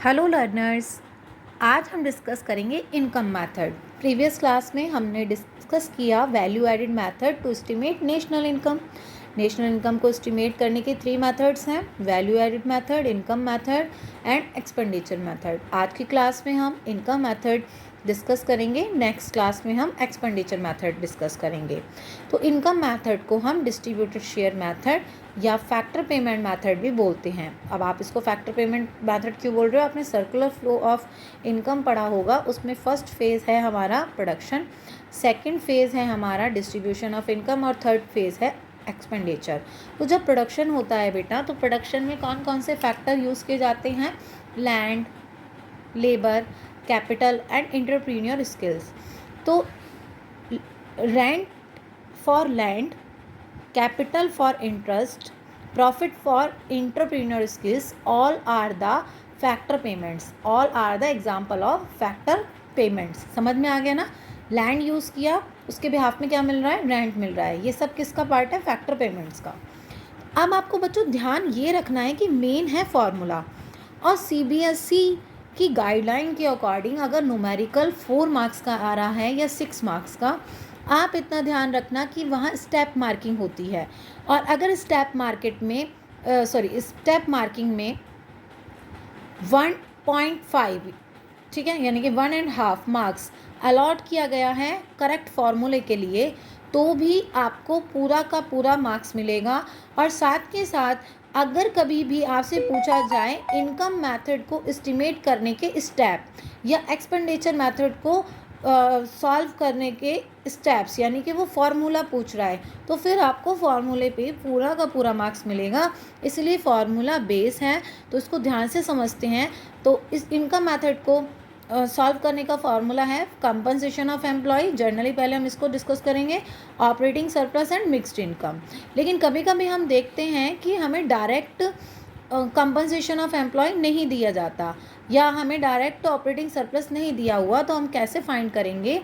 Hello learners, आज हम discuss करेंगे इनकम मेथड। प्रीवियस क्लास में हमने डिस्कस किया value added method to estimate national income. National income को एस्टिमेट करने के 3 मेथड्स हैं, value added method, income method and expenditure method. आज की क्लास में हम इनकम मेथड डिस्कस करेंगे, नेक्स्ट क्लास में हम एक्सपेंडिचर मेथड डिस्कस करेंगे। तो इनकम मेथड को हम डिस्ट्रीब्यूटेड शेयर मेथड या फैक्टर पेमेंट मेथड भी बोलते हैं। अब आप इसको फैक्टर पेमेंट मेथड क्यों बोल रहे हो? आपने सर्कुलर फ्लो ऑफ इनकम पढ़ा होगा, उसमें फर्स्ट फेज़ है हमारा प्रोडक्शन, सेकंड फेज़ है हमारा डिस्ट्रीब्यूशन ऑफ इनकम और थर्ड फेज़ है एक्सपेंडिचर। तो जब प्रोडक्शन होता है बेटा, तो प्रोडक्शन में कौन कौन से फैक्टर यूज़ किए जाते हैं? Land, labour, capital and entrepreneur skills. तो rent for land, capital for interest, profit for entrepreneur skills, all are the factor payments, all are the example of factor payments। समझ में आ गया ना? लैंड यूज़ किया, उसके बिहाफ में क्या मिल रहा है? रेंट मिल रहा है। ये सब किसका पार्ट है? फैक्टर पेमेंट्स का। अब आपको बच्चों ध्यान ये रखना है कि मेन है फॉर्मूला, और सीबीएसई की गाइडलाइन के अकॉर्डिंग अगर न्यूमेरिकल 4 मार्क्स का आ रहा है या 6 मार्क्स का, आप इतना ध्यान रखना कि वहाँ स्टेप मार्किंग होती है। और अगर स्टेप मार्किंग में 1.5, ठीक है, यानी कि 1.5 मार्क्स अलॉट किया गया है करेक्ट फॉर्मूले के लिए, तो भी आपको पूरा का पूरा मार्क्स मिलेगा। और साथ के साथ अगर कभी भी आपसे पूछा जाए इनकम मेथड को एस्टिमेट करने के स्टेप या एक्सपेंडिचर मेथड को सॉल्व करने के स्टेप्स, यानी कि वो फार्मूला पूछ रहा है, तो फिर आपको फार्मूले पे पूरा का पूरा मार्क्स मिलेगा। इसलिए फार्मूला बेस है, तो इसको ध्यान से समझते हैं। तो इस इनकम मेथड को सॉल्व करने का फार्मूला है कंपनसेशन ऑफ एम्प्लॉय। जनरली पहले हम इसको डिस्कस करेंगे, operating surplus and mixed income. लेकिन कभी कभी हम देखते हैं कि हमें डायरेक्ट कंपनसेशन ऑफ एम्प्लॉय नहीं दिया जाता, या हमें डायरेक्ट ऑपरेटिंग सरप्लस नहीं दिया हुआ, तो हम कैसे फाइंड करेंगे?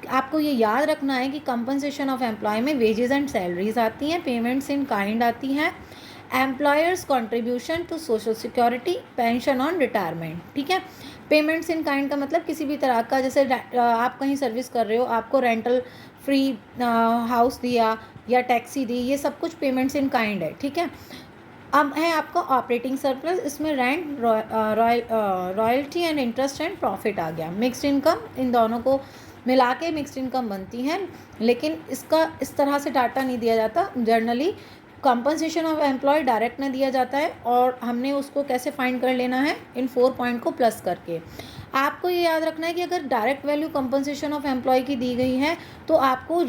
आपको ये याद रखना है कि कंपनसेशन ऑफ एम्प्लॉय में वेजेस एंड सैलरीज आती हैं, पेमेंट्स इन काइंड आती हैं, employers contribution to social security, pension on retirement. ठीक है, पेमेंट्स इन काइंड का मतलब किसी भी तरह का, जैसे आप कहीं सर्विस कर रहे हो, आपको रेंटल फ्री हाउस दिया या टैक्सी दी, ये सब कुछ पेमेंट्स इन काइंड है। ठीक है, अब है आपका ऑपरेटिंग सरप्लस, इसमें rent, royalty and interest and profit आ गया। मिक्स्ड इनकम, इन दोनों को मिला के मिक्स्ड इनकम बनती है, लेकिन इसका इस तरह से डाटा नहीं दिया जाता। Generally compensation of employ direct नहीं दिया जाता है, और हमने उसको कैसे फाइंड कर लेना है? इन 4 पॉइंट को प्लस करके। आपको ये याद रखना है कि अगर direct value compensation of employ की दी गई है, तो आपको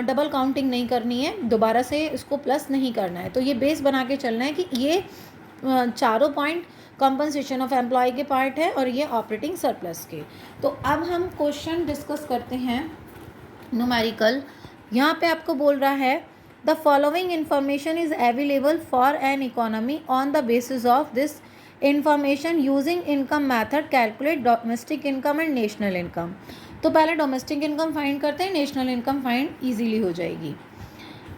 डबल काउंटिंग नहीं करनी है, दोबारा से इसको प्लस नहीं करना है। तो ये बेस बना के चलना है कि ये चारों पॉइंट कंपनसेशन ऑफ एम्प्लॉय के पार्ट है और ये ऑपरेटिंग सरप्लस के। तो अब हम क्वेश्चन डिस्कस करते हैं न्यूमेरिकल। यहाँ पे आपको बोल रहा है the following information is available for an economy on the basis of this information using income method calculate domestic income and national income. तो पहले डोमेस्टिक इनकम फाइंड करते हैं, नेशनल इनकम फाइंड इजीली हो जाएगी।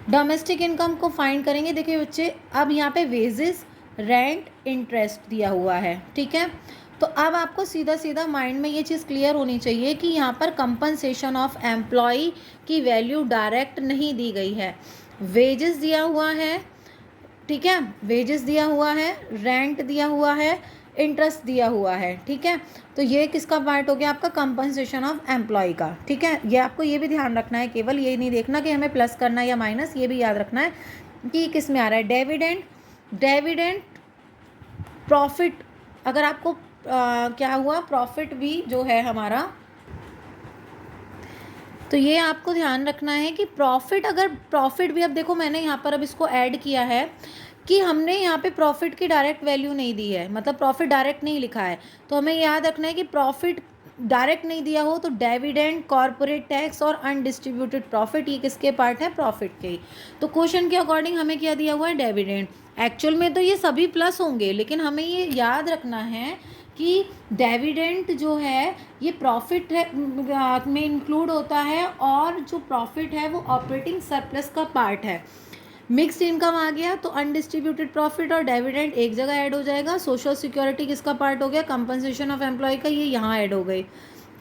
डोमेस्टिक इनकम को find करेंगे। देखिए बच्चे, अब यहाँ पे वेजेस, रेंट, इंटरेस्ट दिया हुआ है। ठीक है, तो अब आपको सीधा सीधा माइंड में ये चीज़ क्लियर होनी चाहिए कि यहाँ पर कंपनसेशन ऑफ एम्प्लॉय की वैल्यू डायरेक्ट नहीं दी गई है, वेजेस दिया हुआ है। ठीक है, वेजेस दिया हुआ है, रेंट दिया हुआ है, इंटरेस्ट दिया हुआ है। ठीक है, तो ये किसका पार्ट हो गया? आपका कंपनसेशन ऑफ एम्प्लॉय का। ठीक है, ये आपको ये भी ध्यान रखना है, केवल ये नहीं देखना कि हमें प्लस करना है या माइनस, ये भी याद रखना है कि किस में आ रहा है। डेविडेंट, प्रॉफिट, अगर आपको क्या हुआ, प्रॉफिट भी जो है हमारा, तो ये आपको ध्यान रखना है कि प्रॉफिट, अगर प्रॉफिट भी, अब देखो मैंने यहाँ पर अब इसको ऐड किया है कि हमने यहाँ पे प्रॉफिट की डायरेक्ट वैल्यू नहीं दी है, मतलब प्रॉफिट डायरेक्ट नहीं लिखा है, तो हमें याद रखना है कि प्रॉफिट डायरेक्ट नहीं दिया हो तो डिविडेंड, कॉर्पोरेट टैक्स और अनडिस्ट्रीब्यूटेड प्रॉफिट, ये किसके पार्ट है? प्रॉफिट के। तो क्वेश्चन के अकॉर्डिंग हमें क्या दिया हुआ है? डिविडेंड। एक्चुअल में तो ये सभी प्लस होंगे, लेकिन हमें ये याद रखना है कि डिविडेंड जो है ये प्रॉफिट है में इंक्लूड होता है, और जो प्रॉफिट है वो ऑपरेटिंग सरप्लस का पार्ट है। मिक्स्ड इनकम आ गया तो अनडिस्ट्रीब्यूटेड प्रॉफिट और डिविडेंड एक जगह ऐड हो जाएगा। सोशल सिक्योरिटी किसका पार्ट हो गया, कंपनसेशन ऑफ एम्प्लॉय का, ये यहाँ ऐड हो गई।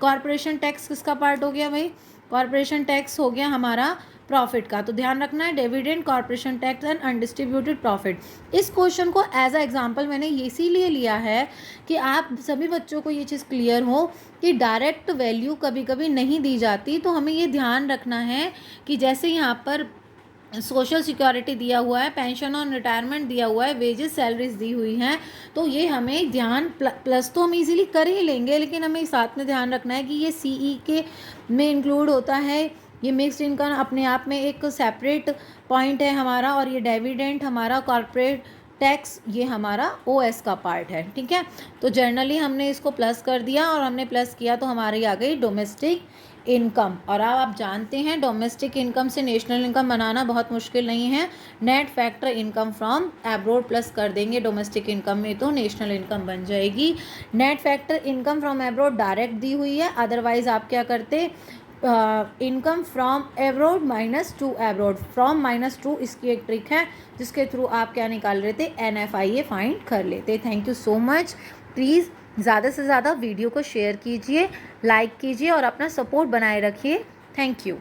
कॉर्पोरेशन टैक्स किसका पार्ट हो गया भाई, कॉर्पोरेशन टैक्स हो गया हमारा प्रॉफिट का। तो ध्यान रखना है dividend, corporation tax and undistributed profit. इस क्वेश्चन को एज अ एग्जांपल मैंने इसीलिए लिया है कि आप सभी बच्चों को ये चीज़ क्लियर हो कि डायरेक्ट वैल्यू कभी कभी नहीं दी जाती। तो हमें ये ध्यान रखना है कि जैसे यहाँ पर सोशल सिक्योरिटी दिया हुआ है, पेंशन और रिटायरमेंट दिया हुआ है, वेजेस सैलरीज दी हुई हैं, तो ये हमें ध्यान प्लस तो हम इजीली कर ही लेंगे, लेकिन हमें साथ में ध्यान रखना है कि ये सीई के में इंक्लूड होता है। ये मिक्स्ड इनकम अपने आप में एक सेपरेट पॉइंट है हमारा, और ये डिविडेंड हमारा, कॉर्पोरेट टैक्स ये हमारा ओएस का पार्ट है। ठीक है, तो जनरली हमने इसको प्लस कर दिया, और हमने प्लस किया तो हमारी आ गई डोमेस्टिक इनकम। और अब आप जानते हैं डोमेस्टिक इनकम से नेशनल इनकम बनाना बहुत मुश्किल नहीं है। Net factor income from abroad plus कर देंगे डोमेस्टिक इनकम में तो नेशनल इनकम बन जाएगी। Net factor income from abroad direct दी हुई है, अदरवाइज आप क्या करते, income from abroad minus to abroad, from minus to इसकी एक ट्रिक है जिसके थ्रू आप क्या निकाल लेते, NFIA फाइंड कर लेते। Thank you so much. Please ज़्यादा से ज़्यादा वीडियो को शेयर कीजिए, लाइक कीजिए और अपना सपोर्ट बनाए रखिए। Thank you.